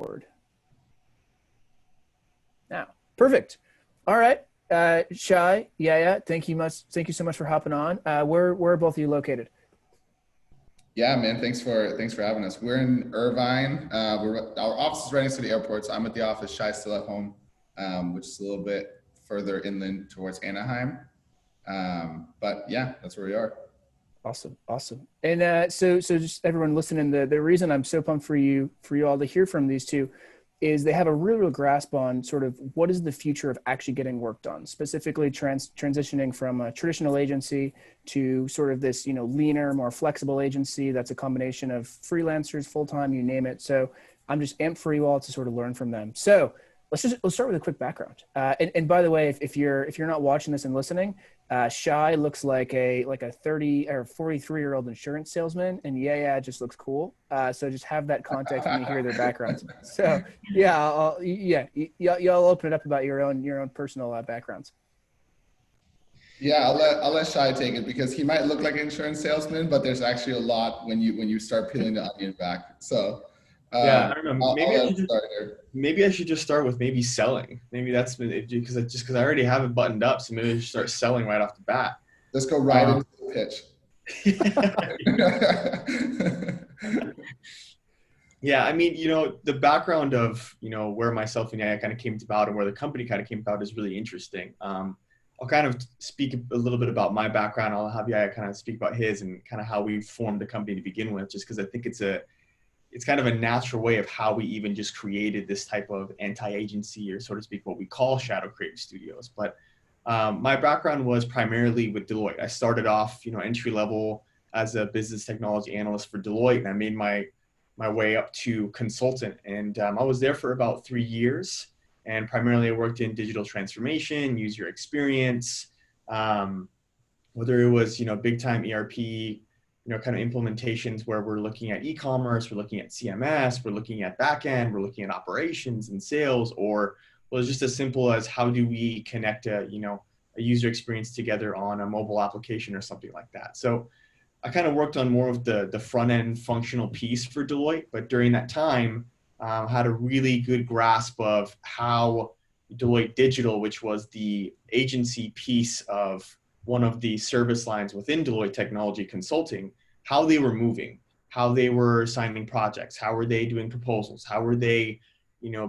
board. Now, perfect. All right. Shai, Yaya, thank you so much for hopping on. Where are both of you located? Yeah, man. Thanks for having us. We're in Irvine. Our office is right next to the airport, so I'm at the office. Shai's still at home, which is a little bit further inland towards Anaheim. But yeah, that's where we are. Awesome. And so just everyone listening, the reason I'm so pumped for you all to hear from these two is they have a real grasp on sort of what is the future of actually getting work done, specifically transitioning from a traditional agency to sort of this, leaner, more flexible agency that's a combination of freelancers, full-time, you name it. So I'm just amped for you all to sort of learn from them. So let's start with a quick background. And by the way, if you're not watching this and listening, Shai looks like a 30 or 43-year-old insurance salesman, and Yaya just looks cool. So just have that context when you hear their backgrounds. So yeah, y'all open it up about your own personal backgrounds. Yeah, I'll let Shai take it because he might look like an insurance salesman, but there's actually a lot when you start peeling the onion back. So yeah, I don't know. Maybe I should just start with maybe selling. Maybe that's because I already have it buttoned up. So maybe I should start selling right off the bat. Let's go right into the pitch. Yeah, I mean, the background of where myself and Yaya kind of came about and where the company kind of came about is really interesting. I'll kind of speak a little bit about my background. I'll have Yaya kind of speak about his and kind of how we formed the company to begin with, just because I think it's kind of a natural way of how we even just created this type of anti-agency, or so to speak, what we call shadow creative studios. But my background was primarily with Deloitte. I started off, entry level as a business technology analyst for Deloitte, and I made my way up to consultant. And I was there for about 3 years. And primarily I worked in digital transformation, user experience, whether it was, big time ERP, kind of implementations where we're looking at e-commerce, we're looking at CMS, we're looking at backend, we're looking at operations and sales, or was just as simple as how do we connect a user experience together on a mobile application or something like that. So I kind of worked on more of the front end functional piece for Deloitte, but during that time, had a really good grasp of how Deloitte Digital, which was the agency piece of one of the service lines within Deloitte Technology Consulting, how they were moving, how they were signing projects, how were they doing proposals, how were they,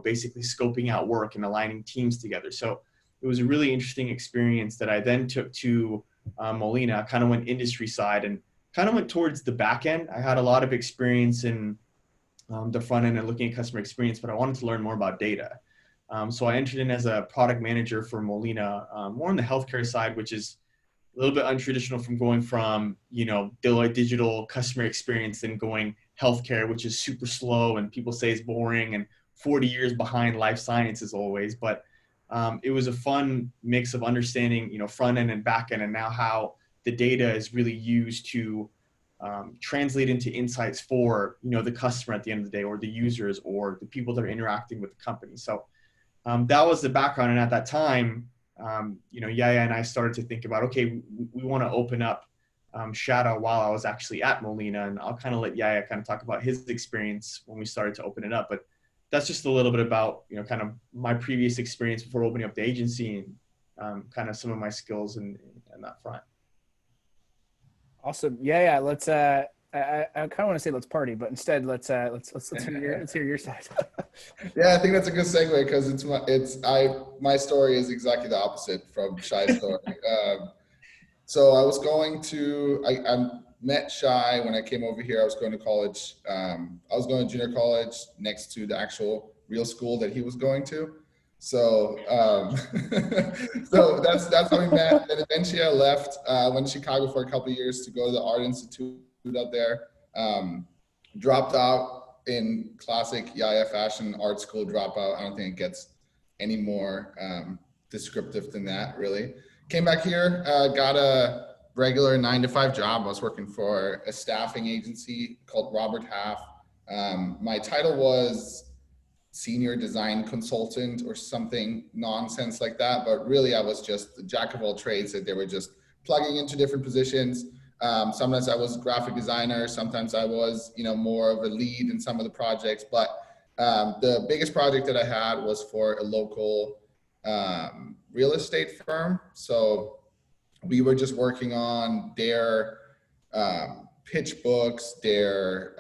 basically scoping out work and aligning teams together. So it was a really interesting experience that I then took to Molina, kind of went industry side and kind of went towards the back end. I had a lot of experience in the front end and looking at customer experience, but I wanted to learn more about data. So I entered in as a product manager for Molina, more on the healthcare side, which is a little bit untraditional from going from, Deloitte Digital customer experience and going healthcare, which is super slow and people say it's boring and 40 years behind life sciences always. But it was a fun mix of understanding, front end and back end, and now how the data is really used to translate into insights for, the customer at the end of the day, or the users, or the people that are interacting with the company. So that was the background. And at that time, Yaya and I started to think about, okay, we want to open up Shadow while I was actually at Molina. And I'll kind of let Yaya kind of talk about his experience when we started to open it up. But that's just a little bit about, kind of my previous experience before opening up the agency and kind of some of my skills in that front. Awesome. Yeah. Let's, I kind of want to say let's party, but instead let's hear your side. Yeah, I think that's a good segue because my story is exactly the opposite from Shai's story. So I met Shai when I came over here. I was going to college. I was going to junior college next to the actual real school that he was going to. So so that's how we met. And eventually I left, went to Chicago for a couple of years to go to the Art Institute up there. Dropped out in classic Yaya fashion, art school dropout. I don't think it gets any more descriptive than that, really. Came back here, got a regular 9-to-5 job. I was working for a staffing agency called Robert Half. My title was senior design consultant or something nonsense like that, but really I was just the jack of all trades that they were just plugging into different positions. Sometimes I was a graphic designer, sometimes I was, more of a lead in some of the projects, but The biggest project that I had was for a local real estate firm. So we were just working on their pitch books, their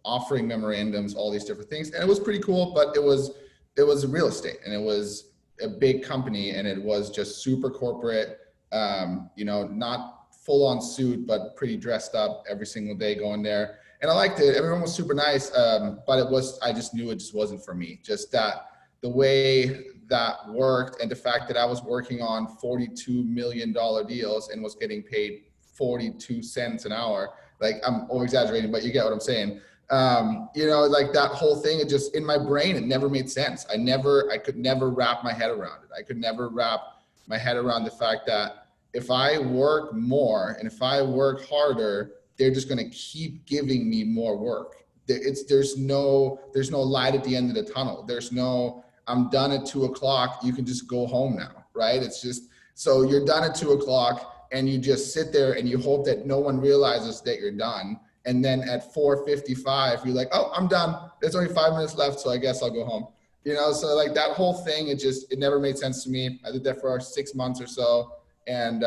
offering memorandums, all these different things, and it was pretty cool. But it was real estate, and it was a big company, and it was just super corporate. Not full on suit, but pretty dressed up every single day going there. And I liked it. Everyone was super nice, but I just knew it just wasn't for me. Just that the way that worked, and the fact that I was working on $42 million deals and was getting paid 42 cents an hour. Like, I'm over exaggerating, but you get what I'm saying. Like that whole thing, it just, in my brain, it never made sense. I could never wrap my head around it. I could never wrap my head around the fact that if I work more and if I work harder, they're just going to keep giving me more work. There's no light at the end of the tunnel. There's no, I'm done at 2:00. You can just go home now, right? It's just, so you're done at 2:00 and you just sit there and you hope that no one realizes that you're done. And then at 4:55, you're like, oh, I'm done. There's only 5 minutes left, so I guess I'll go home. So like that whole thing, it never made sense to me. I did that for 6 months or so. And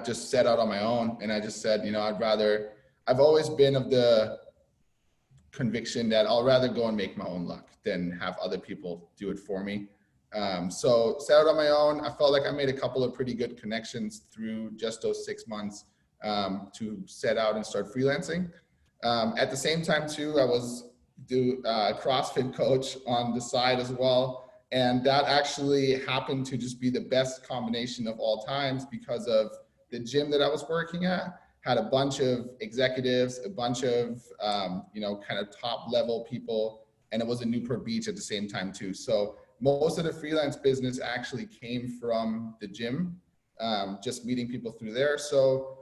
just set out on my own. And I just said, I've always been of the conviction that I'll rather go and make my own luck than have other people do it for me. So set out on my own. I felt like I made a couple of pretty good connections through just those 6 months to set out and start freelancing. At the same time too, I was CrossFit coach on the side as well. And that actually happened to just be the best combination of all times, because of the gym that I was working at had a bunch of executives, a bunch of, kind of top level people, and it was in Newport Beach at the same time too. So most of the freelance business actually came from the gym, just meeting people through there. So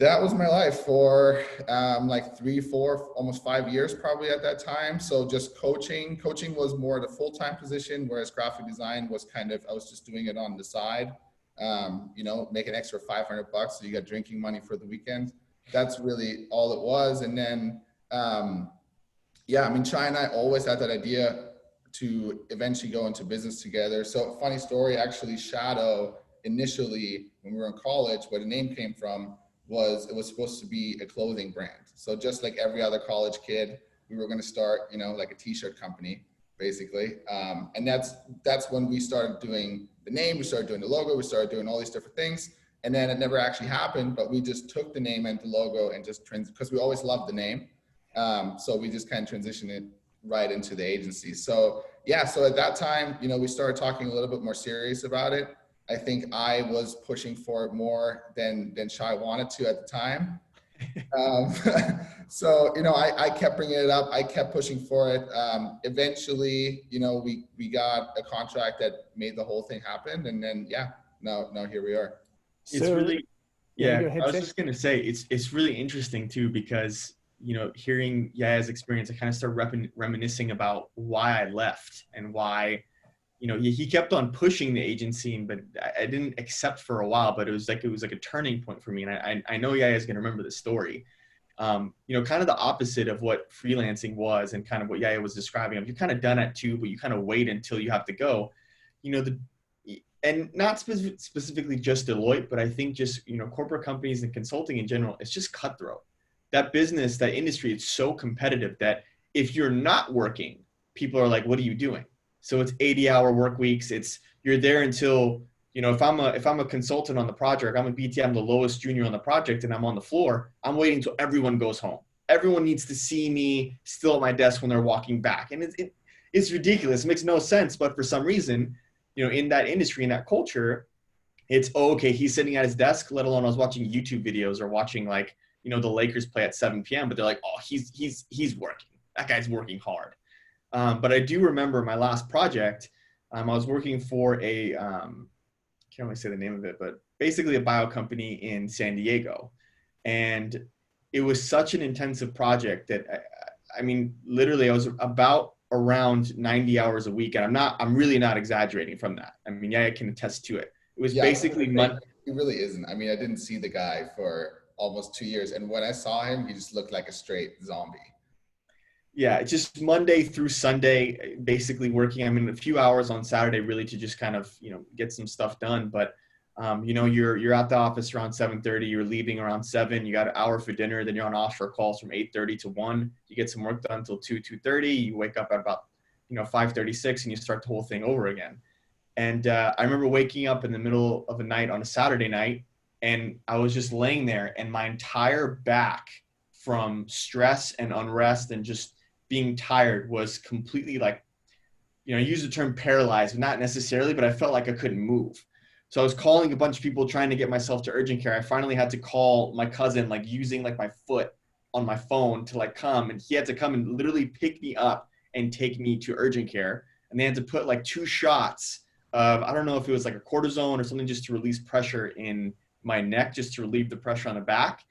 that was my life for like 3, 4, almost 5 years probably at that time. So just coaching was more at a full-time position, whereas graphic design was kind of, I was just doing it on the side, make an extra $500 so you got drinking money for the weekend. That's really all it was. And then, Shai and I always had that idea to eventually go into business together. So funny story, actually, Shadow initially, when we were in college, where the name came from, it was supposed to be a clothing brand. So just like every other college kid, we were going to start, like a t-shirt company, basically. And that's when we started doing the name, we started doing the logo, we started doing all these different things. And then it never actually happened, but we just took the name and the logo and just because we always loved the name. So we just kind of transitioned it right into the agency. So so at that time, we started talking a little bit more serious about it. I think I was pushing for it more than Shai wanted to at the time. So, I kept bringing it up. I kept pushing for it. Eventually, we got a contract that made the whole thing happen. And then, now here we are. It's really, go ahead, I was just going to say, it's really interesting too, because, hearing Yaya's experience, I kind of started reminiscing about why I left and why, he kept on pushing the agency, but I didn't accept for a while, but it was like a turning point for me. And I know Yaya is going to remember the story. Kind of the opposite of what freelancing was and kind of what Yaya was describing. You're kind of done at 2, but you kind of wait until you have to go, and not specifically just Deloitte, but I think just, corporate companies and consulting in general, it's just cutthroat. That business, that industry, it's so competitive that if you're not working, people are like, what are you doing? So it's 80-hour work weeks. You're there until, if I'm a consultant on the project, I'm a BT, I'm the lowest junior on the project, and I'm on the floor, I'm waiting until everyone goes home. Everyone needs to see me still at my desk when they're walking back. And it's ridiculous. It makes no sense. But for some reason, in that industry, in that culture, it's, okay, he's sitting at his desk, let alone I was watching YouTube videos or watching the Lakers play at 7 p.m. But they're like, oh, he's working. That guy's working hard. But I do remember my last project. I was working for a, can't really say the name of it, but basically a bio company in San Diego. And it was such an intensive project that, literally I was about around 90 hours a week. And I'm really not exaggerating from that. Yaya can attest to it. It was basically He really isn't. I didn't see the guy for almost 2 years. And when I saw him, he just looked like a straight zombie. Yeah, just Monday through Sunday, basically working. I mean, a few hours on Saturday, really to just kind of get some stuff done. But you're at the office around 7:30. You're leaving around 7. You got an hour for dinner. Then you're on offshore calls from 8:30 to 1. You get some work done until 2:30. You wake up at about 5:36, and you start the whole thing over again. And I remember waking up in the middle of a night on a Saturday night, and I was just laying there, and my entire back from stress and unrest and just being tired was completely like, I use the term paralyzed, not necessarily, but I felt like I couldn't move. So I was calling a bunch of people trying to get myself to urgent care. I finally had to call my cousin, like using like my foot on my phone to like come, and he had to come and literally pick me up and take me to urgent care. And they had to put like 2 shots of, I don't know if it was like a cortisone or something, just to release pressure in my neck, just to relieve the pressure on the back.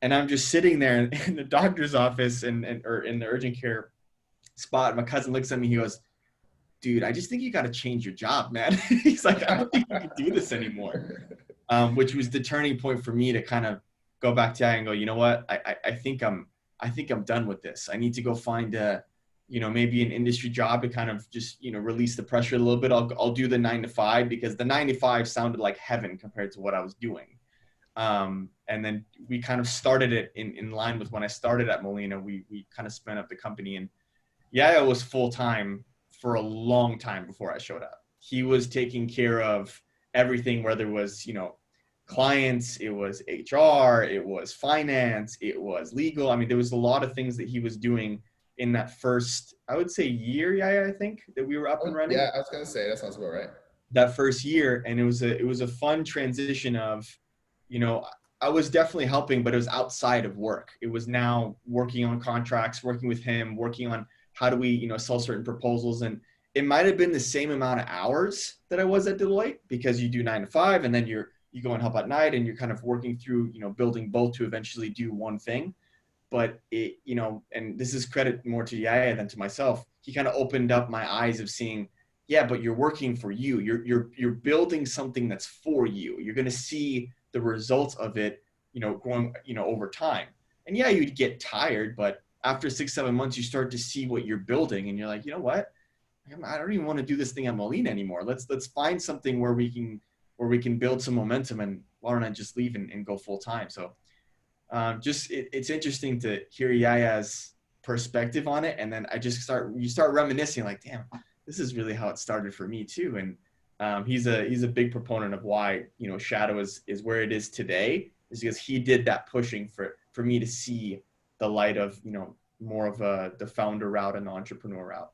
And I'm just sitting there in the doctor's office or in the urgent care spot. My cousin looks at me, he goes, dude, I just think you got to change your job, man. He's like, I don't think you can do this anymore. Which was the turning point for me to kind of go back to that and go, you know what? I think I'm done with this. I need to go find maybe an industry job to kind of just, release the pressure a little bit. I'll do the 9 to 5, because the 9 to 5 sounded like heaven compared to what I was doing. And then we kind of started it in line with when I started at Molina. We kind of spun up the company, and Yaya was full-time for a long time before I showed up. He was taking care of everything, whether it was, clients, it was HR, it was finance, it was legal. I mean, there was a lot of things that he was doing in that first, I would say, year, Yaya, I think, that we were up and running. Yeah, I was going to say, that sounds about right. That first year. And it was a fun transition of, I was definitely helping, but it was outside of work. It was now working on contracts, working with him, working on how do we, sell certain proposals. And it might have been the same amount of hours that I was at Deloitte, because you do 9 to 5, and then you go and help at night, and you're kind of working through, building both to eventually do one thing. But it, and this is credit more to Yaya than to myself. He kind of opened up my eyes of seeing, yeah, but you're working for you. You're building something that's for you. You're going to see the results of it, growing, over time. And yeah, you'd get tired, but after 6-7 months, you start to see what you're building, and you're like, you know what? I don't even want to do this thing at Molina anymore. Let's find something where we can build some momentum, and why don't I just leave and go full time? So it's interesting to hear Yaya's perspective on it. And then you start reminiscing, like, damn, this is really how it started for me too. And he's a big proponent of why, Shadow is where it is today, is because he did that pushing for me to see the light of, more of the founder route and the entrepreneur route.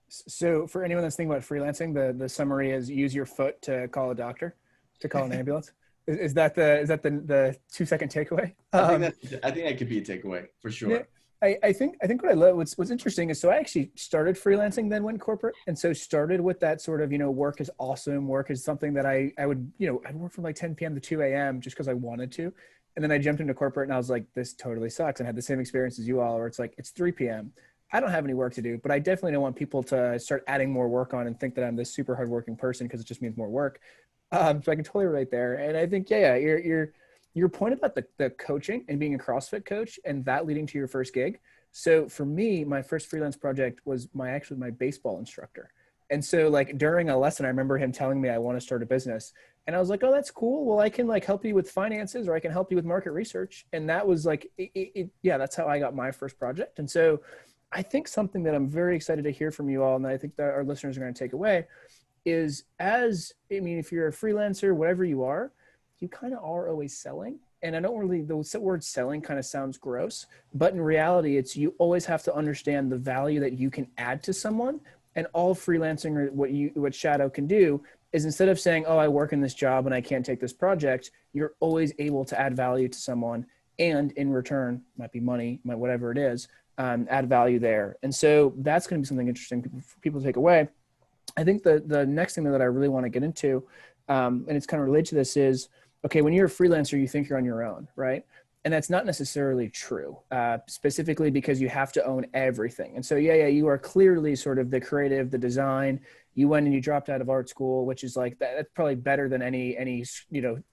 So for anyone that's thinking about freelancing, the summary is use your foot to call a doctor, to call an ambulance. Is that the 2-second takeaway? I think that could be a takeaway for sure. Yeah, I think what I love, what's interesting is, so I actually started freelancing, then went corporate. And so started with that sort of, work is awesome. Work is something that I would, I'd work from like 10 p.m. to 2 a.m. just because I wanted to. And then I jumped into corporate, and I was like, this totally sucks. And I had the same experience as you all, where it's like, it's 3 p.m. I don't have any work to do, but I definitely don't want people to start adding more work on and think that I'm this super hardworking person, because it just means more work. So I can totally relate there. And I think, yeah, your point about the coaching and being a CrossFit coach and that leading to your first gig. So for me, my first freelance project was my baseball instructor. And so like during a lesson, I remember him telling me, I want to start a business. And I was like, oh, that's cool. Well, I can like help you with finances, or I can help you with market research. And that was like, that's how I got my first project. And so I think something that I'm very excited to hear from you all, and I think that our listeners are going to take away, is if you're a freelancer, whatever you are, you kind of are always selling. And I don't really, the word selling kind of sounds gross, but in reality, it's, you always have to understand the value that you can add to someone. And all freelancing, or what Shadow can do, is instead of saying, oh, I work in this job and I can't take this project, you're always able to add value to someone. And in return, might be money, whatever it is, add value there. And so that's going to be something interesting for people to take away. I think the next thing that I really want to get into, and it's kind of related to this, is, okay, when you're a freelancer, you think you're on your own, right? And that's not necessarily true, specifically because you have to own everything. And so, you are clearly sort of the creative, the design. You went and you dropped out of art school, which is like, that's probably better than any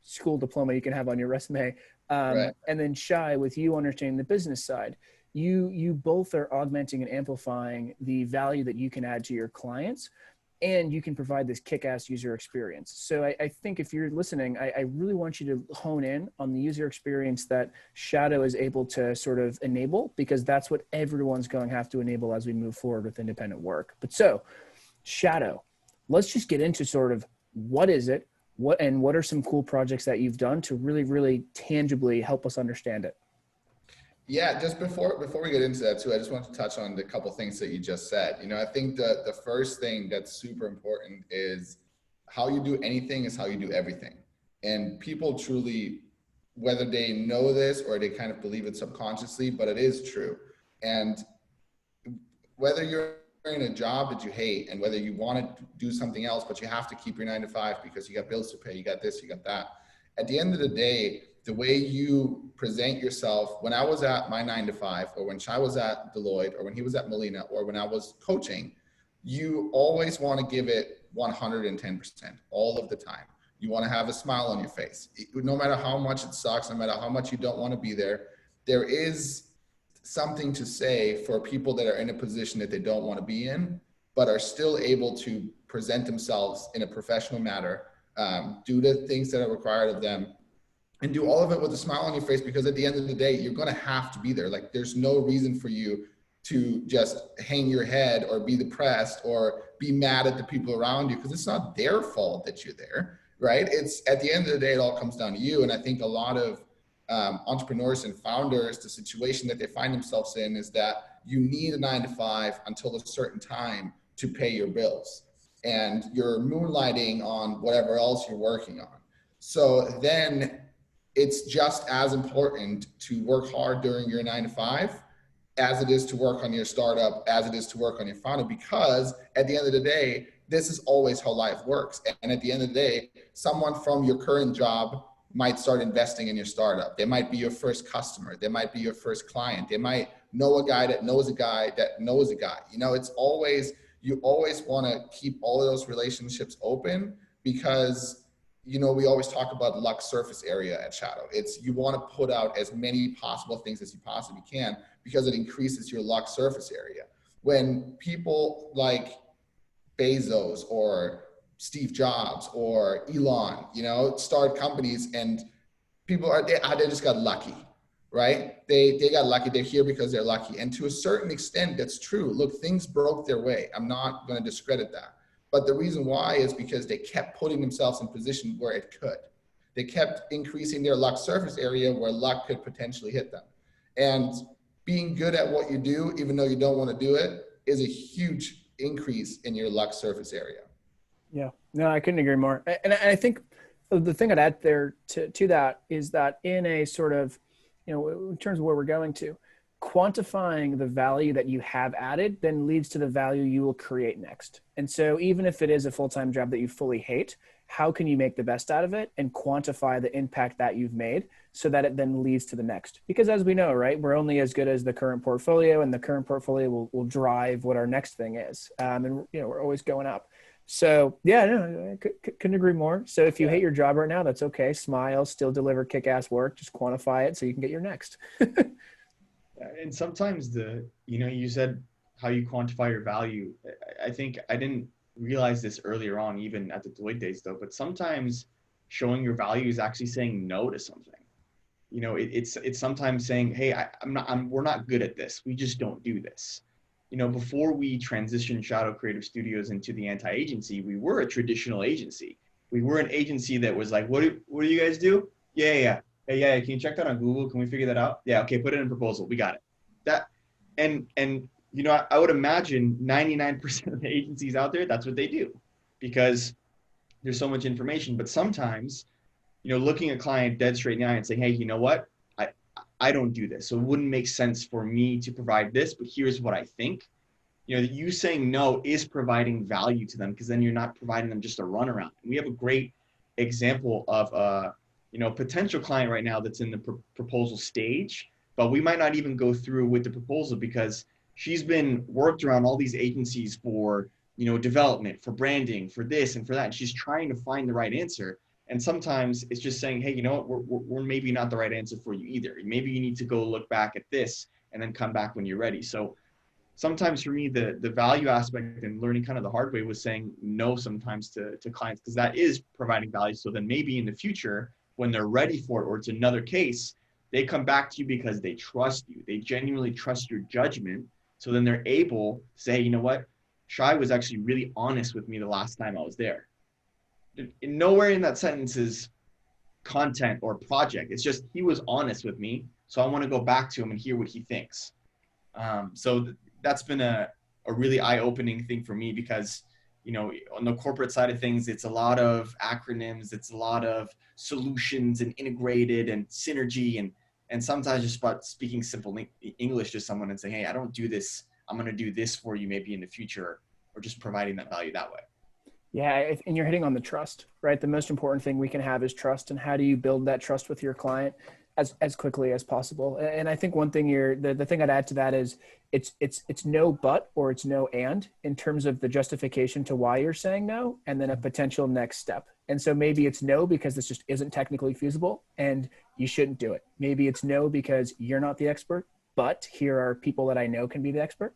school diploma you can have on your resume. Right. And then Shy, with you understanding the business side. you both are augmenting and amplifying the value that you can add to your clients, and you can provide this kick-ass user experience. So I think if you're listening, I really want you to hone in on the user experience that Shadow is able to sort of enable, because that's what everyone's going to have to enable as we move forward with independent work. But so, Shadow, let's just get into sort of what is it, what are some cool projects that you've done to really, really tangibly help us understand it? Yeah, just before we get into that too, I just want to touch on the couple things that you just said. You know, I think the first thing that's super important is how you do anything is how you do everything. And people truly, whether they know this or they kind of believe it subconsciously, but it is true. And whether you're in a job that you hate and whether you want to do something else, but you have to keep your 9 to 5 because you got bills to pay, you got this, you got that. At the end of the day, the way you present yourself, when I was at my 9 to 5, or when Shai was at Deloitte, or when he was at Molina, or when I was coaching, you always want to give it 110% all of the time. You want to have a smile on your face. No matter how much it sucks, no matter how much you don't want to be there, there is something to say for people that are in a position that they don't want to be in, but are still able to present themselves in a professional manner, do the things that are required of them, and do all of it with a smile on your face, because at the end of the day, you're going to have to be there. Like, there's no reason for you to just hang your head or be depressed or be mad at the people around you, because it's not their fault that you're there, right? It's at the end of the day, it all comes down to you. And I think a lot of entrepreneurs and founders, the situation that they find themselves in is that you need a 9 to 5 until a certain time to pay your bills, and you're moonlighting on whatever else you're working on. So then it's just as important to work hard during your 9 to 5 as it is to work on your startup, as it is to work on your founder, because at the end of the day, this is always how life works. And at the end of the day, someone from your current job might start investing in your startup. They might be your first customer. They might be your first client. They might know a guy that knows a guy that knows a guy. You know, it's always, you always want to keep all of those relationships open, because, you know, we always talk about luck surface area at Shadow. It's, you want to put out as many possible things as you possibly can, because it increases your luck surface area. When people like Bezos or Steve Jobs or Elon, you know, start companies, and people are, they just got lucky, right? They got lucky. They're here because they're lucky. And to a certain extent, that's true. Look, things broke their way. I'm not going to discredit that. But the reason why is because they kept putting themselves in position where it could. They kept increasing their luck surface area where luck could potentially hit them. And being good at what you do, even though you don't want to do it, is a huge increase in your luck surface area. Yeah, no, I couldn't agree more. And I think the thing I'd add there to that is that in a sort of, you know, in terms of where we're going to, quantifying the value that you have added then leads to the value you will create next. And so even if it is a full-time job that you fully hate, how can you make the best out of it and quantify the impact that you've made so that it then leads to the next? Because as we know, right, we're only as good as the current portfolio, and the current portfolio will drive what our next thing is. And, you know, we're always going up. So yeah, no, I couldn't agree more. So if you hate your job right now, that's okay. Smile, still deliver kick-ass work, just quantify it so you can get your next. And sometimes you know, you said how you quantify your value. I think I didn't realize this earlier on, even at the Deloitte days though, but sometimes showing your value is actually saying no to something. You know, it's sometimes saying, hey, we're not good at this. We just don't do this. You know, before we transitioned Shadow Creative Studios into the anti-agency, we were a traditional agency. We were an agency that was like, what do you guys do? Yeah. Hey, yeah, can you check that on Google? Can we figure that out? Yeah, okay, put it in a proposal. We got it. That, and you know, I would imagine 99% of the agencies out there, that's what they do, because there's so much information. But sometimes, you know, looking a client dead straight in the eye and saying, hey, you know what? I don't do this. So it wouldn't make sense for me to provide this, but here's what I think. You know, you saying no is providing value to them, because then you're not providing them just a runaround. And we have a great example of you know, potential client right now that's in the proposal stage, but we might not even go through with the proposal because she's been worked around all these agencies for, you know, development, for branding, for this and for that. And she's trying to find the right answer. And sometimes it's just saying, hey, you know what, we're maybe not the right answer for you either. Maybe you need to go look back at this and then come back when you're ready. So sometimes for me, the value aspect and learning kind of the hard way was saying no sometimes to clients, because that is providing value. So then maybe in the future, when they're ready for it, or it's another case, they come back to you because they trust you. They genuinely trust your judgment. So then they're able to say, you know what, Shai was actually really honest with me the last time I was there. Nowhere in that sentence is content or project. It's just he was honest with me. So I want to go back to him and hear what he thinks. So that's been a really eye-opening thing for me, because, you know, on the corporate side of things, it's a lot of acronyms, it's a lot of solutions and integrated and synergy, and sometimes just about speaking simple English to someone and saying, hey, I don't do this, I'm going to do this for you maybe in the future, or just providing that value that way. Yeah, and you're hitting on the trust, right? The most important thing we can have is trust, and how do you build that trust with your client as quickly as possible? And I think one thing the thing I'd add to that is it's no but, or it's no and, in terms of the justification to why you're saying no, and then a potential next step. And so maybe it's no because this just isn't technically feasible and you shouldn't do it. Maybe it's no because you're not the expert, but here are people that I know can be the expert.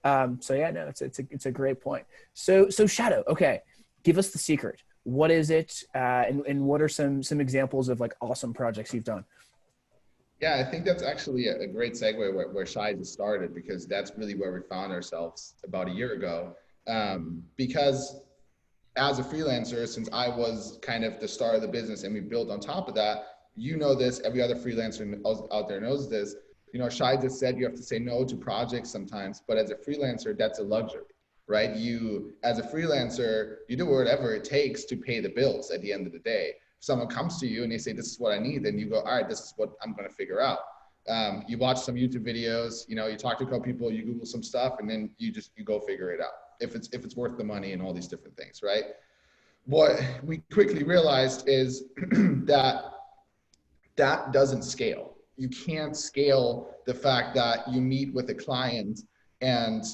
So yeah, no, it's a great point. So Shadow, okay, give us the secret. What is it, and what are some examples of like awesome projects you've done? Yeah, I think that's actually a great segue where Shai just started, because that's really where we found ourselves about a year ago. Because as a freelancer, since I was kind of the star of the business and we built on top of that, you know this, every other freelancer out there knows this. You know, Shai just said you have to say no to projects sometimes, but as a freelancer, that's a luxury, right? You, as a freelancer, you do whatever it takes to pay the bills at the end of the day. If someone comes to you and they say, this is what I need, then you go, all right, this is what I'm going to figure out. You watch some YouTube videos, you know, you talk to a couple people, you Google some stuff, and then you go figure it out. If it's worth the money and all these different things, right? What we quickly realized is that doesn't scale. You can't scale the fact that you meet with a client, and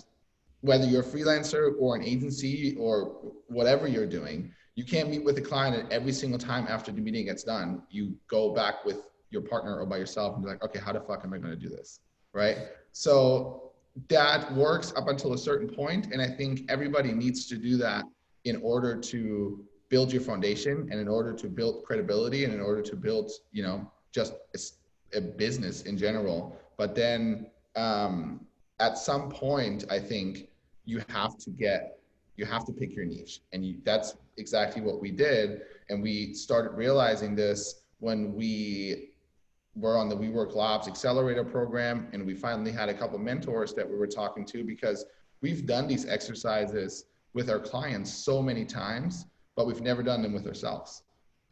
whether you're a freelancer or an agency or whatever you're doing, you can't meet with a client and every single time after the meeting gets done, you go back with your partner or by yourself and be like, okay, how the fuck am I going to do this? Right? So that works up until a certain point, and I think everybody needs to do that in order to build your foundation, and in order to build credibility, and in order to build, you know, just a business in general. But then at some point, I think you have to pick your niche, and that's exactly what we did. And we started realizing this when we were on the WeWork Labs Accelerator program, and we finally had a couple mentors that we were talking to, because we've done these exercises with our clients so many times, but we've never done them with ourselves.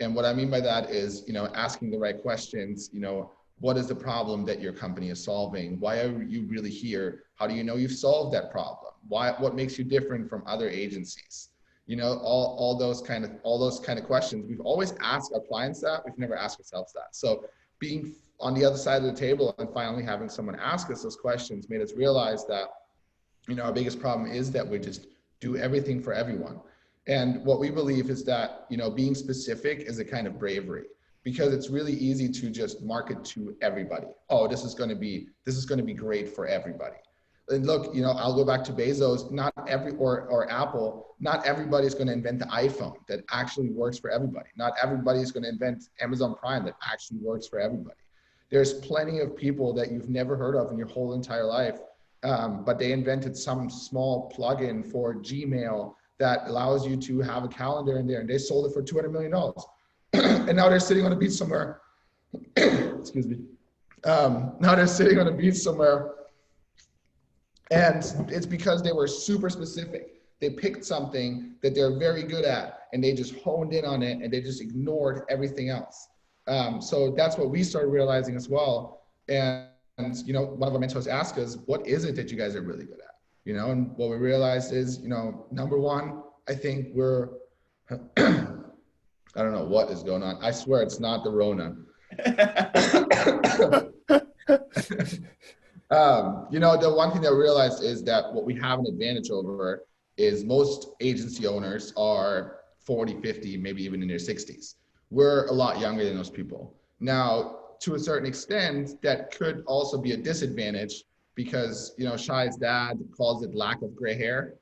And what I mean by that is, you know, asking the right questions. You know, what is the problem that your company is solving? Why are you really here? How do you know you've solved that problem? What makes you different from other agencies? You know, all those kind of questions. We've always asked our clients that. We've never asked ourselves that. So being on the other side of the table and finally having someone ask us those questions made us realize that, you know, our biggest problem is that we just do everything for everyone. And what we believe is that, you know, being specific is a kind of bravery, because it's really easy to just market to everybody. Oh, this is going to be great for everybody. And look, you know, I'll go back to Bezos, or Apple, not everybody's going to invent the iPhone that actually works for everybody. Not everybody's going to invent Amazon Prime that actually works for everybody. There's plenty of people that you've never heard of in your whole entire life, but they invented some small plugin for Gmail that allows you to have a calendar in there, and they sold it for $200 million. And now they're sitting on a beach somewhere. Excuse me. Now they're sitting on a beach somewhere, and it's because they were super specific. They picked something that they're very good at, and they just honed in on it, and they just ignored everything else. So that's what we started realizing as well. And you know, one of our mentors asked us, what is it that you guys are really good at? You know, and what we realized is, you know, number one, I think we're, I don't know what is going on. I swear it's not the Rona. You know, the one thing that we realized is that what we have an advantage over is most agency owners are 40, 50, maybe even in their 60s. We're a lot younger than those people. Now, to a certain extent, that could also be a disadvantage, because, you know, Shai's dad calls it lack of gray hair.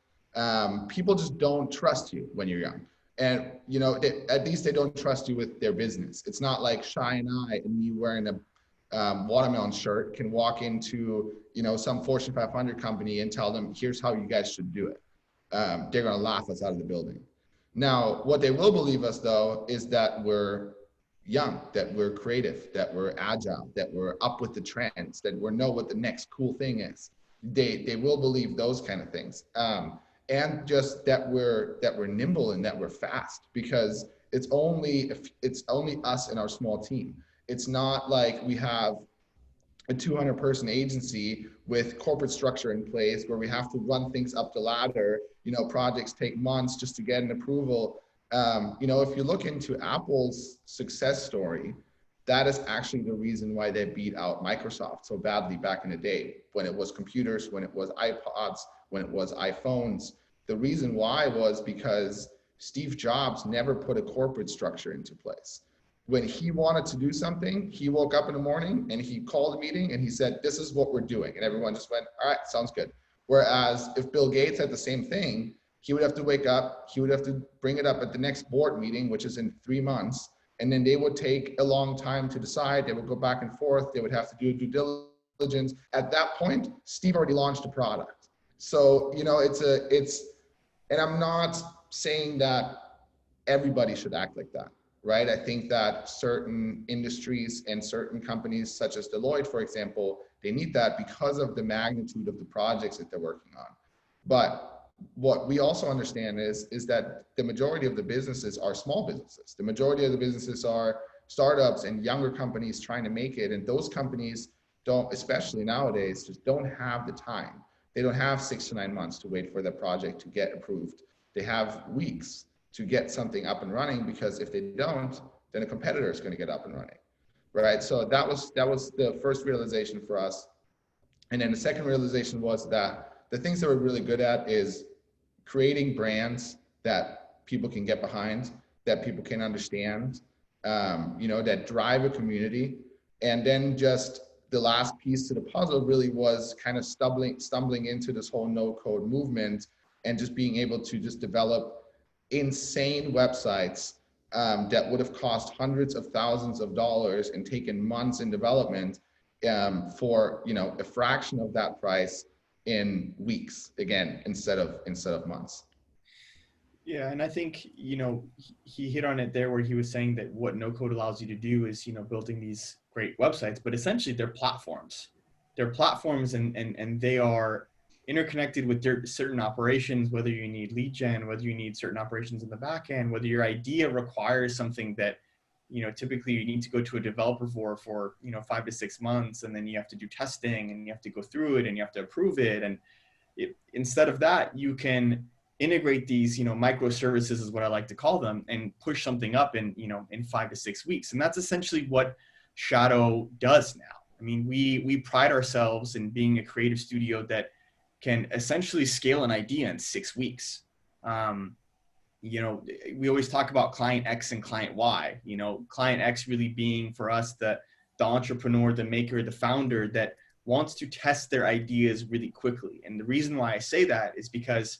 People just don't trust you when you're young. And, you know, at least they don't trust you with their business. It's not like Shai and I and me wearing a watermelon shirt can walk into, you know, some Fortune 500 company and tell them, here's how you guys should do it. They're going to laugh us out of the building. Now, what they will believe us, though, is that we're young, that we're creative, that we're agile, that we're up with the trends, that we know what the next cool thing is. They will believe those kind of things. And just that we're nimble and that we're fast, because it's only us and our small team. It's not like we have a 200-person agency with corporate structure in place where we have to run things up the ladder. You know, projects take months just to get an approval. You know, if you look into Apple's success story, that is actually the reason why they beat out Microsoft so badly back in the day, when it was computers, when it was iPods, when it was iPhones. The reason why was because Steve Jobs never put a corporate structure into place. When he wanted to do something, he woke up in the morning and he called a meeting and he said, this is what we're doing. And everyone just went, all right, sounds good. Whereas if Bill Gates had the same thing, he would have to wake up, he would have to bring it up at the next board meeting, which is in 3 months. And then they would take a long time to decide. They would go back and forth. They would have to do due diligence. At that point, Steve already launched a product. So, you know, and I'm not saying that everybody should act like that, right? I think that certain industries and certain companies, such as Deloitte, for example, they need that because of the magnitude of the projects that they're working on. But what we also understand is that the majority of the businesses are small businesses. The majority of the businesses are startups and younger companies trying to make it. And those companies don't, especially nowadays, just don't have the time. They don't have 6 to 9 months to wait for the project to get approved. They have weeks to get something up and running, because if they don't, then a competitor is going to get up and running, right? So that was the first realization for us. And then the second realization was that the things that we're really good at is creating brands that people can get behind, that people can understand, you know, that drive a community. And then just the last piece to the puzzle really was kind of stumbling into this whole no-code movement, and just being able to just develop insane websites that would have cost hundreds of thousands of dollars and taken months in development for, you know, a fraction of that price in weeks, again, instead of months. Yeah, and I think, you know, he hit on it there where he was saying that what no code allows you to do is, you know, building these great websites, but essentially they're platforms. They're platforms, and they are interconnected with certain operations, whether you need lead gen, whether you need certain operations in the back end, whether your idea requires something that, you know, typically you need to go to a developer for, you know, 5 to 6 months, and then you have to do testing and you have to go through it and you have to approve it. And instead of that, you can integrate these, you know, microservices is what I like to call them, and push something up in, you know, in 5 to 6 weeks. And that's essentially what Shadow does now. I mean, we pride ourselves in being a creative studio that can essentially scale an idea in 6 weeks. You know, we always talk about client X and client Y, you know, client X really being for us the entrepreneur, the maker, the founder that wants to test their ideas really quickly. And the reason why I say that is because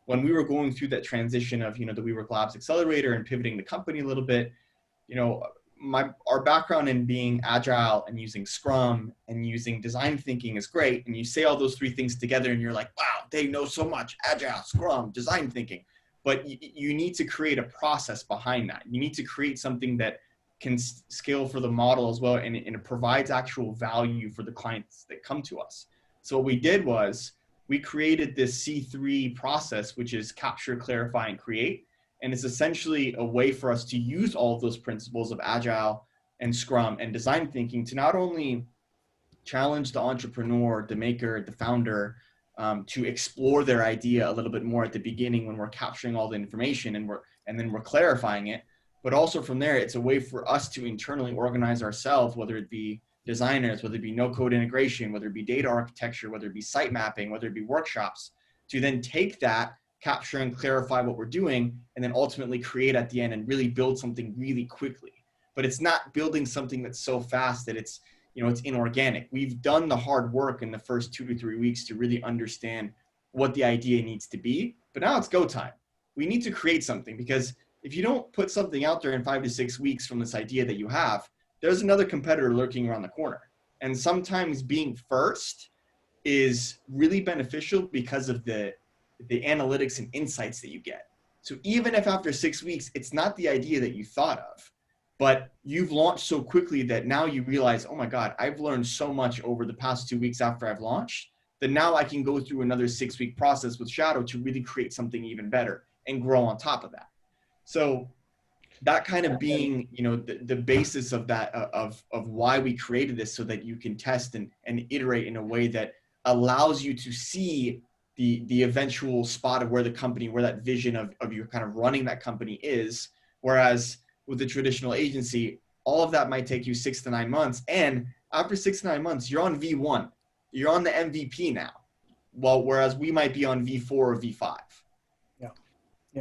when we were going through that transition of, you know, the WeWork Labs Accelerator and pivoting the company a little bit, you know, our background in being agile and using Scrum and using design thinking is great. And you say all those 3 things together and you're like, wow, they know so much: agile, Scrum, design thinking. But you need to create a process behind that. You need to create something that can scale for the model as well, and it provides actual value for the clients that come to us. So what we did was we created this C3 process, which is capture, clarify, and create. And it's essentially a way for us to use all of those principles of agile and Scrum and design thinking to not only challenge the entrepreneur, the maker, the founder, to explore their idea a little bit more at the beginning when we're capturing all the information and then we're clarifying it. But also from there, it's a way for us to internally organize ourselves, whether it be designers, whether it be no code integration, whether it be data architecture, whether it be site mapping, whether it be workshops, to then take that, capture and clarify what we're doing, and then ultimately create at the end and really build something really quickly. But it's not building something that's so fast that it's, it's inorganic. We've done the hard work in the first 2 to 3 weeks to really understand what the idea needs to be, but now it's go time. We need to create something, because if you don't put something out there in 5 to 6 weeks from this idea that you have, there's another competitor lurking around the corner. And sometimes being first is really beneficial because of the analytics and insights that you get. So even if after 6 weeks, it's not the idea that you thought of, but you've launched so quickly that now you realize, oh my God, I've learned so much over the past 2 weeks after I've launched, that now I can go through another 6-week process with Shadow to really create something even better and grow on top of that. So that kind of being, the basis of that, of why we created this, so that you can test and iterate in a way that allows you to see the eventual spot of where the company, where that vision of you kind of running that company is. Whereas with the traditional agency, all of that might take you 6 to 9 months. And after 6 to 9 months, you're on V1, you're on the MVP now. Well, whereas we might be on V4 or V5.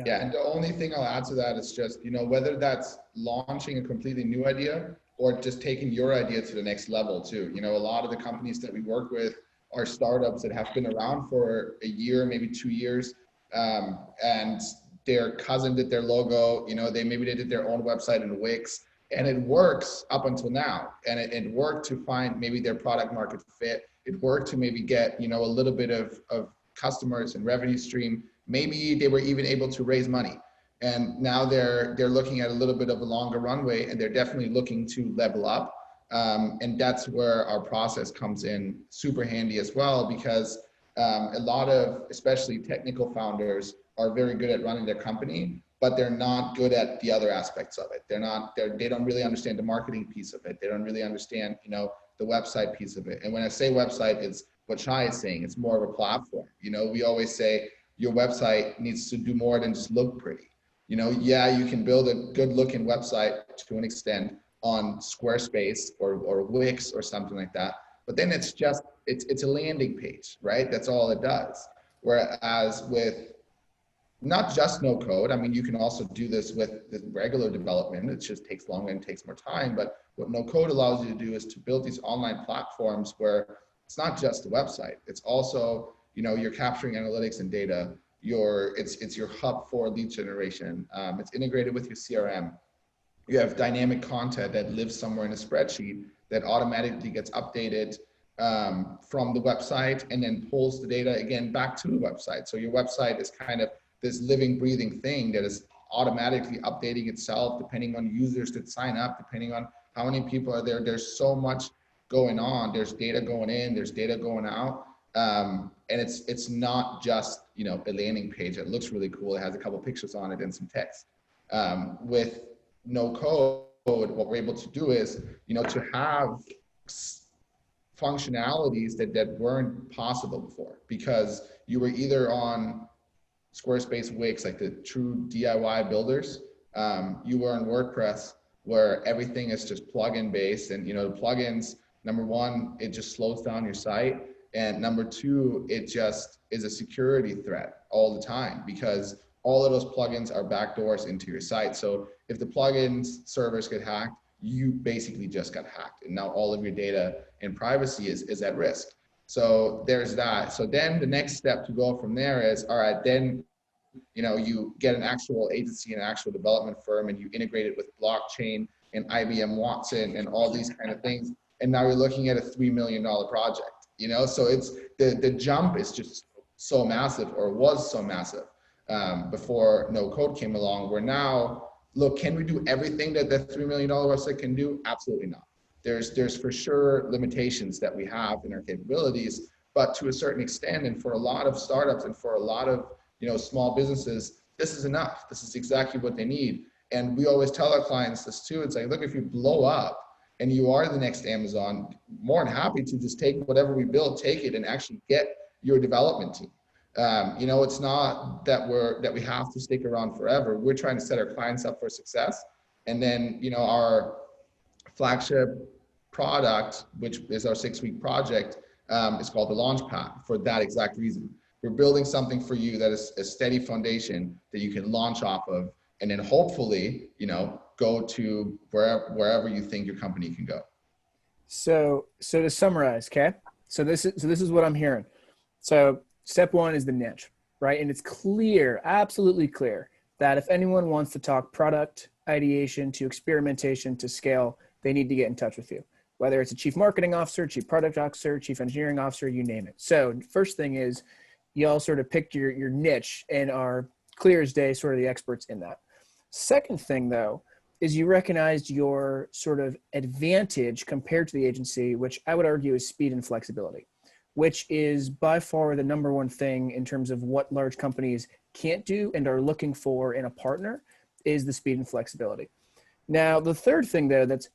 Yeah, and the only thing I'll add to that is just, whether that's launching a completely new idea or just taking your idea to the next level too. A lot of the companies that we work with are startups that have been around for a year, maybe 2 years, and their cousin did their logo, they did their own website in Wix, and it works up until now. And it worked to find maybe their product market fit. It worked to maybe get, a little bit of customers and revenue stream. Maybe they were even able to raise money, and now they're looking at a little bit of a longer runway, and they're definitely looking to level up. And that's where our process comes in super handy as well, because a lot of, especially technical founders, are very good at running their company, but they're not good at the other aspects of it. They don't really understand the marketing piece of it. They don't really understand, the website piece of it. And when I say website, it's what Shai is saying. It's more of a platform. We always say, your website needs to do more than just look pretty. Yeah, you can build a good looking website to an extent on Squarespace or Wix or something like that. But then it's a landing page, right? That's all it does. Whereas with not just no code, you can also do this with the regular development. It just takes longer and takes more time. But what no code allows you to do is to build these online platforms where it's not just a website. It's also, you're capturing analytics and data. It's your hub for lead generation. It's integrated with your CRM. You have dynamic content that lives somewhere in a spreadsheet that automatically gets updated from the website and then pulls the data again back to the website. So your website is kind of this living, breathing thing that is automatically updating itself depending on users that sign up, depending on how many people are there. There's so much going on. There's data going in, there's data going out. And it's not just, a landing page that looks really cool. It has a couple pictures on it and some text. With no code, what we're able to do is, to have functionalities that weren't possible before, because you were either on Squarespace, Wix, like the true DIY builders. You were on WordPress, where everything is just plugin based, and the plugins, number one, it just slows down your site. And number two, it just is a security threat all the time, because all of those plugins are backdoors into your site. So if the plugins servers get hacked, you basically just got hacked. And now all of your data and privacy is at risk. So there's that. So then the next step to go from there is, all right, then, you get an actual agency, an actual development firm, and you integrate it with blockchain and IBM Watson and all these kind of things. And now you're looking at a $3 million project. So it's the jump is just so massive, or was so massive before no code came along, where now, look, can we do everything that the $3 million website can do? Absolutely not. There's for sure limitations that we have in our capabilities, but to a certain extent, and for a lot of startups and for a lot of small businesses, this is enough. This is exactly what they need. And we always tell our clients this too. It's like, look, if you blow up and you are the next Amazon, more than happy to just take whatever we build, take it, and actually get your development team. It's not that we have to stick around forever. We're trying to set our clients up for success. And then, our flagship product, which is our 6-week project, is called the Launchpad, for that exact reason. We're building something for you that is a steady foundation that you can launch off of, and then hopefully, go to wherever you think your company can go. So to summarize, okay? So this is what I'm hearing. So step one is the niche, right? And it's clear, absolutely clear, that if anyone wants to talk product ideation to experimentation to scale, they need to get in touch with you. Whether it's a chief marketing officer, chief product officer, chief engineering officer, you name it. So first thing is y'all sort of picked your niche and are clear as day, sort of the experts in that. Second thing though, is you recognized your sort of advantage compared to the agency, which I would argue is speed and flexibility, which is by far the number one thing in terms of what large companies can't do and are looking for in a partner is the speed and flexibility. Now, the third thing though that's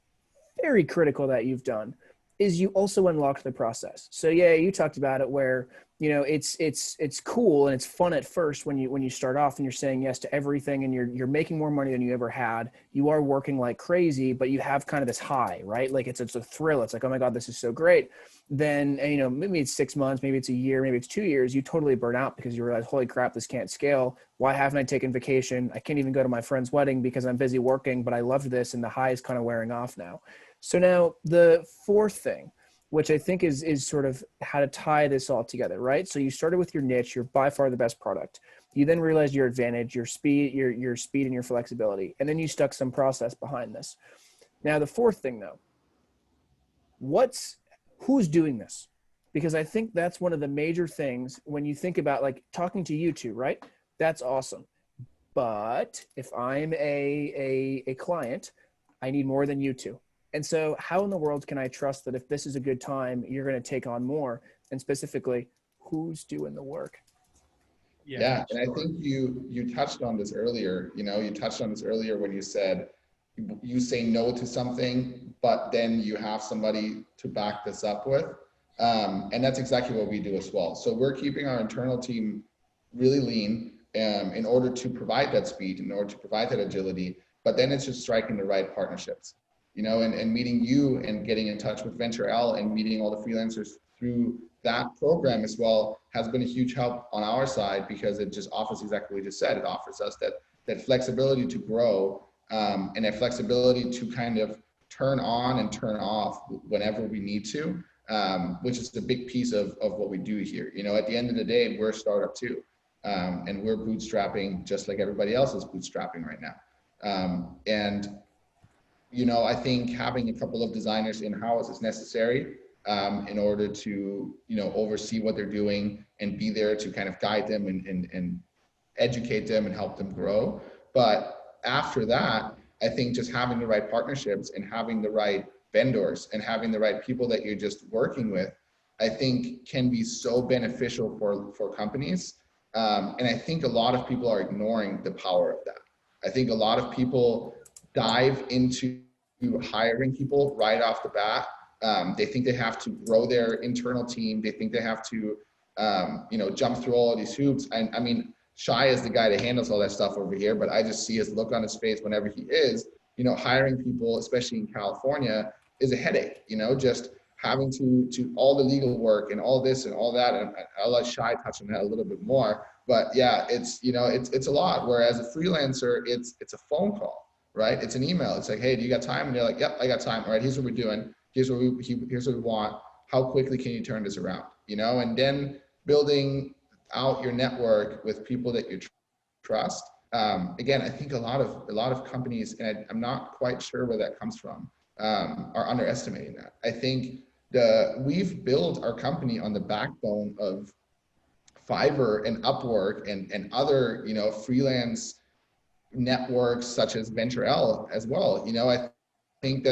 very critical that you've done is you also unlocked the process. So yeah, you talked about it where it's cool and it's fun at first when you start off and you're saying yes to everything and you're making more money than you ever had. You are working like crazy, but you have kind of this high, right? Like it's a thrill. It's like, oh my God, this is so great. Then maybe it's 6 months, maybe it's a year, maybe it's 2 years. You totally burn out because you realize, holy crap, this can't scale. Why haven't I taken vacation? I can't even go to my friend's wedding because I'm busy working, but I loved this and the high is kind of wearing off now. So now the fourth thing, which I think is sort of how to tie this all together, right? So you started with your niche, you're by far the best product. You then realized your advantage, your speed and your flexibility, and then you stuck some process behind this. Now the fourth thing though, who's doing this? Because I think that's one of the major things when you think about like talking to you two, right? That's awesome. But if I'm a client, I need more than you two. And so how in the world can I trust that if this is a good time, you're going to take on more? And specifically, who's doing the work? Yeah, Yeah, and I sure. think you touched on this earlier. You touched on this earlier when you said you say no to something, but then you have somebody to back this up with. And that's exactly what we do as well. So we're keeping our internal team really lean in order to provide that speed, in order to provide that agility. But then it's just striking the right partnerships, and meeting you and getting in touch with Venture L and meeting all the freelancers through that program as well has been a huge help on our side because it just offers exactly what you just said. It offers us that flexibility to grow and that flexibility to kind of turn on and turn off whenever we need to, which is a big piece of what we do here. At the end of the day, we're a startup too. And we're bootstrapping just like everybody else is bootstrapping right now. And I think having a couple of designers in-house is necessary in order to, oversee what they're doing and be there to kind of guide them and educate them and help them grow. But after that, I think just having the right partnerships and having the right vendors and having the right people that you're just working with, I think can be so beneficial for companies. And I think a lot of people are ignoring the power of that. I think a lot of people dive into hiring people right off the bat. They think they have to grow their internal team. They think they have to, jump through all of these hoops. And I mean, Shy is the guy that handles all that stuff over here, but I just see his look on his face whenever he is, hiring people, especially in California, is a headache. Just having to all the legal work and all this and all that. And I'll let Shy touch on that a little bit more. But yeah, it's a lot. Whereas a freelancer, it's a phone call, right? It's an email. It's like, hey, do you got time? And they're like, yep, I got time. All right, here's what we're doing. Here's what we want. How quickly can you turn this around? And then building out your network with people that you trust. Again, I think a lot of companies, and I'm not quite sure where that comes from, are underestimating that. I think we've built our company on the backbone of Fiverr and Upwork and other freelance networks such as Venture L as well. I think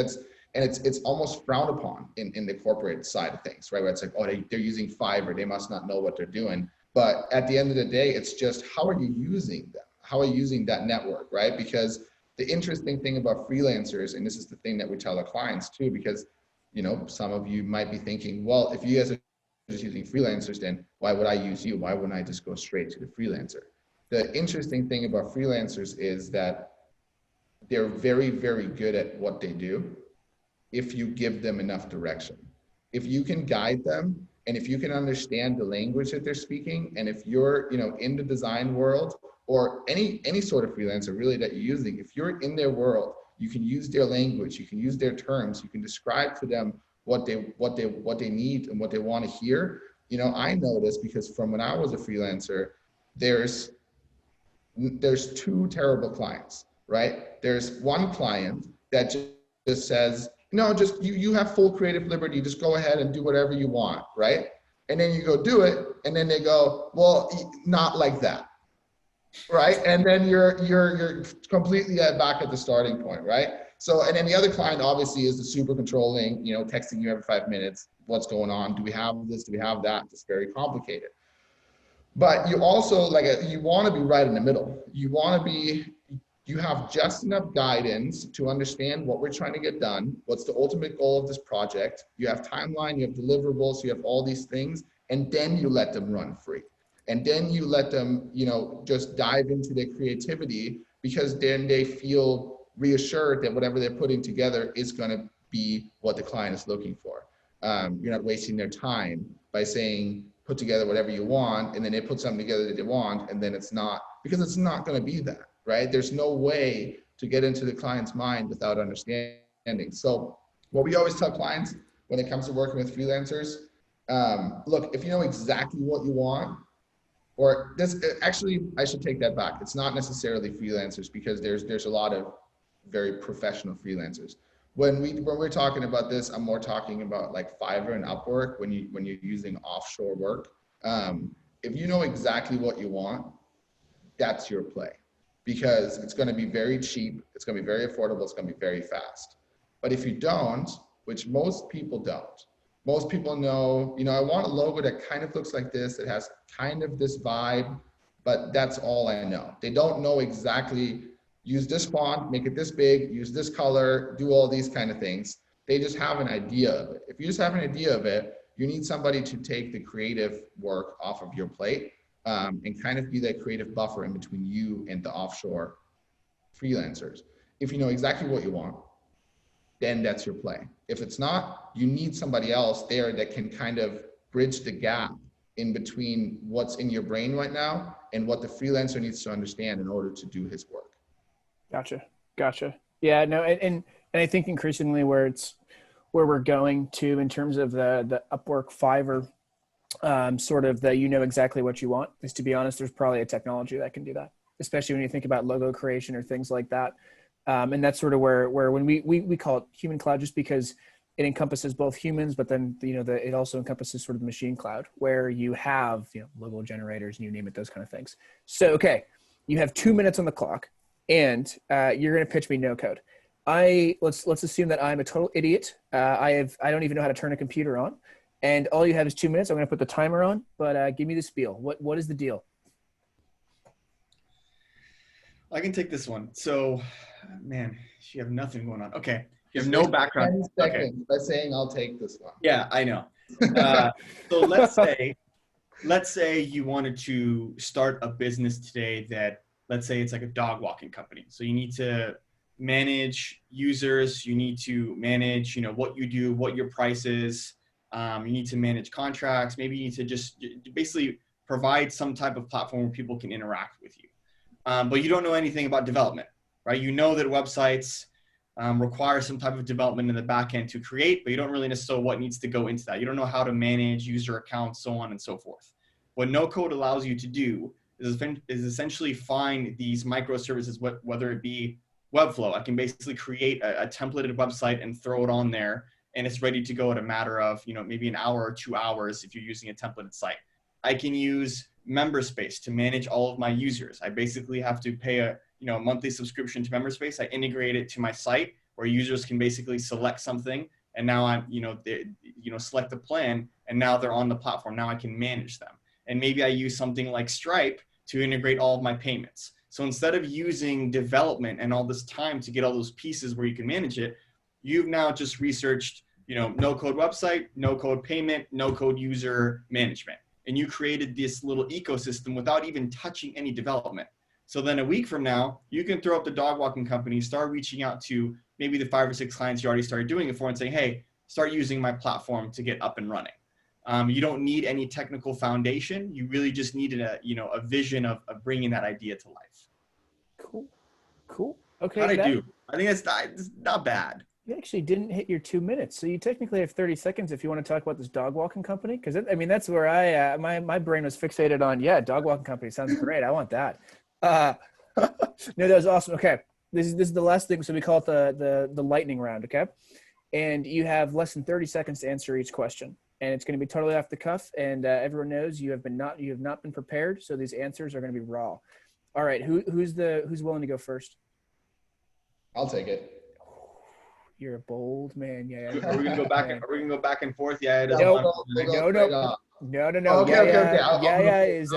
and it's almost frowned upon in the corporate side of things, right? Where it's like, oh, they're using Fiverr, they must not know what they're doing. But at the end of the day, it's just how are you using them? How are you using that network, right? Because the interesting thing about freelancers, and this is the thing that we tell our clients too, because some of you might be thinking, well, if you guys are just using freelancers, then why would I use you? Why wouldn't I just go straight to the freelancer? The interesting thing about freelancers is that they're very, very good at what they do if you give them enough direction. If you can guide them and if you can understand the language that they're speaking, and if you're, in the design world or any sort of freelancer really that you're using, if you're in their world, you can use their language, you can use their terms, you can describe to them what they need and what they want to hear. You know, I noticed, because from when I was a freelancer, there's two terrible clients, right? There's one client that just says, no, just you have full creative liberty, just go ahead and do whatever you want, right? And then you go do it, and then they go, well, not like that, right? And then you're completely back at the starting point, right? So, and then the other client obviously is the super controlling, you know, texting you every 5 minutes, what's going on? Do we have this? Do we have that? It's very complicated. But you also, like, you want to be right in the middle. You have just enough guidance to understand what we're trying to get done. What's the ultimate goal of this project? You have timeline, you have deliverables, you have all these things, and then you let them run free. And then you let them, you know, just dive into their creativity, because then they feel reassured that whatever they're putting together is going to be what the client is looking for. You're not wasting their time by saying, put together whatever you want, and then they put something together that they want, and then it's not, because it's not going to be that, right? There's no way to get into the client's mind without understanding. So what we always tell clients when it comes to working with freelancers, look, if you know exactly what you want, or this, actually, I should take that back. It's not necessarily freelancers, because there's a lot of very professional freelancers. When we're talking about this, I'm more talking about like Fiverr and Upwork, when you're using offshore work. If you know exactly what you want, that's your play, because it's going to be very cheap, it's going to be very affordable, it's going to be very fast. But if you don't, which most people don't, most people know, you know, I want a logo that kind of looks like this, that has kind of this vibe, but that's all I know. They don't know exactly, use this font, make it this big, use this color, do all these kind of things. They just have an idea of it. If you just have an idea of it, you need somebody to take the creative work off of your plate, and kind of be that creative buffer in between you and the offshore freelancers. If you know exactly what you want, then that's your play. If it's not, you need somebody else there that can kind of bridge the gap in between what's in your brain right now and what the freelancer needs to understand in order to do his work. Gotcha. Yeah, no, and I think increasingly where we're going to in terms of the Upwork, Fiverr, sort of the, you know exactly what you want, is, to be honest, there's probably a technology that can do that, especially when you think about logo creation or things like that. And that's sort of where when we call it human cloud, just because it encompasses both humans, but then, you know, it also encompasses sort of the machine cloud, where you have, you know, logo generators and you name it, those kind of things. So, okay, you have 2 minutes on the clock, and you're going to pitch me no code. Let's assume that I'm a total idiot. I don't even know how to turn a computer on, and all you have is 2 minutes. I'm going to put the timer on, but give me the spiel. What is the deal? I can take this one. So, man, you have nothing going on. Okay. You have no background. 10 seconds by saying, I'll take this one. Yeah, I know. So let's say you wanted to start a business today that, let's say it's like a dog walking company. So you need to manage users, you need to manage, you know, what you do, what your price is. You need to manage contracts. Maybe you need to just basically provide some type of platform where people can interact with you. But you don't know anything about development, right? You know that websites require some type of development in the back end to create, but you don't really necessarily know what needs to go into that. You don't know how to manage user accounts, so on and so forth. What no code allows you to do is essentially find these microservices, whether it be Webflow. I can basically create a templated website and throw it on there, and it's ready to go in a matter of, you know, maybe an hour or 2 hours if you're using a templated site. I can use MemberSpace to manage all of my users. I basically have to pay a monthly subscription to MemberSpace. I integrate it to my site where users can basically select something, and now I'm select a plan, and now they're on the platform. Now I can manage them. And maybe I use something like Stripe to integrate all of my payments. So instead of using development and all this time to get all those pieces where you can manage it, you've now just researched, no code website, no code payment, no code user management. And you created this little ecosystem without even touching any development. So then a week from now, you can throw up the dog walking company, start reaching out to maybe the 5 or 6 clients you already started doing it for and saying, hey, start using my platform to get up and running. You don't need any technical foundation. You really just needed a vision of bringing that idea to life. Cool. Okay. How'd I do? I think it's not bad. You actually didn't hit your 2 minutes, so you technically have 30 seconds if you want to talk about this dog walking company. Because I mean, that's where my brain was fixated on. Yeah, dog walking company sounds great. I want that. Uh, no, that was awesome. Okay, this is the last thing. So we call it the lightning round. Okay, and you have less than 30 seconds to answer each question, and it's going to be totally off the cuff. And everyone knows you have not been prepared, so these answers are going to be raw. All right, who's willing to go first? I'll take it. You're a bold man. Yeah. Are we gonna go back? Are we gonna go back and forth? Yeah, it No, We'll go no. Oh, okay. Yeah, is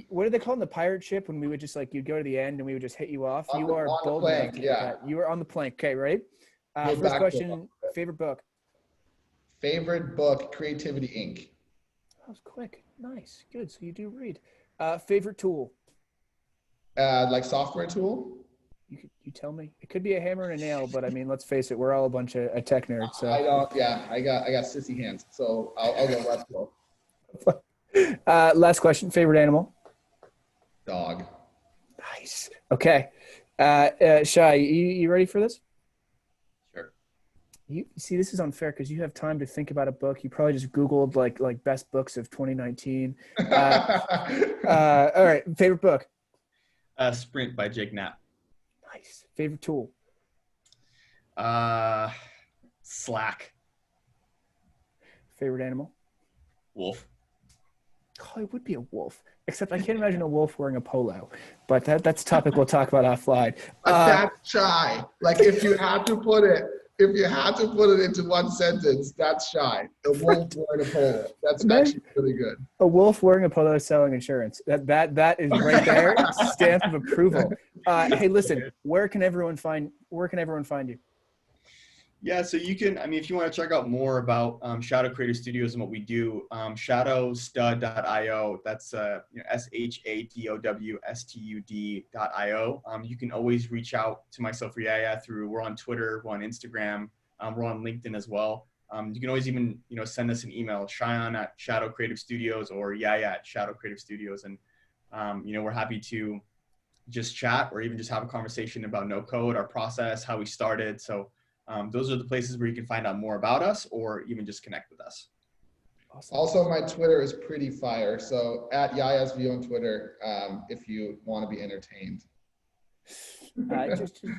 what do they call in the pirate ship when we would just like you'd go to the end and we would just hit you off? You are bold enough. Yeah. You are on the plank. Okay, ready? First question: favorite book. Favorite book: Creativity Inc. That was quick. Nice, good. So you do read. Favorite tool. Like software tool. You tell me. It could be a hammer and a nail, but I mean, let's face it, we're all a bunch of tech nerds. So I don't. Yeah, I got sissy hands, so I'll go left tool. Last question. Favorite animal. Dog. Nice. Okay. Shai, you ready for this? Sure. You see, this is unfair because you have time to think about a book. You probably just Googled like best books of 2019. All right. Favorite book. Sprint by Jake Knapp. Nice. Favorite tool. Slack. Favorite animal. Wolf. Oh, it would be a wolf. Except I can't imagine a wolf wearing a polo. But that's a topic we'll talk about offline. That's shy. Like if you had to put it into one sentence, that's shy. The wolf wearing a polo. That's actually really good. A wolf wearing a polo selling insurance. That is right there. Stamp of approval. Hey, listen. Where can everyone find you? Yeah, so you can, I mean, if you want to check out more about Shadow Creative Studios and what we do, shadowstud.io, that's SHADOWSTUD.io. You can always reach out to myself or Yaya we're on Twitter, we're on Instagram, we're on LinkedIn as well. You can always even, send us an email, Shayan at Shadow Creative Studios or Yaya at Shadow Creative Studios. And, we're happy to just chat or even just have a conversation about no code, our process, how we started. So those are the places where you can find out more about us or even just connect with us. Awesome. Also, my Twitter is pretty fire. So at Yaya's View on Twitter, if you want to be entertained.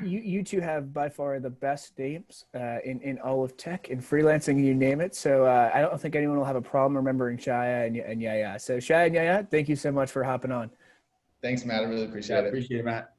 You two have by far the best names in all of tech and freelancing, you name it. So I don't think anyone will have a problem remembering Shaya and Yaya. So Shaya and Yaya, thank you so much for hopping on. Thanks, Matt. I really appreciate it. Appreciate it, Matt.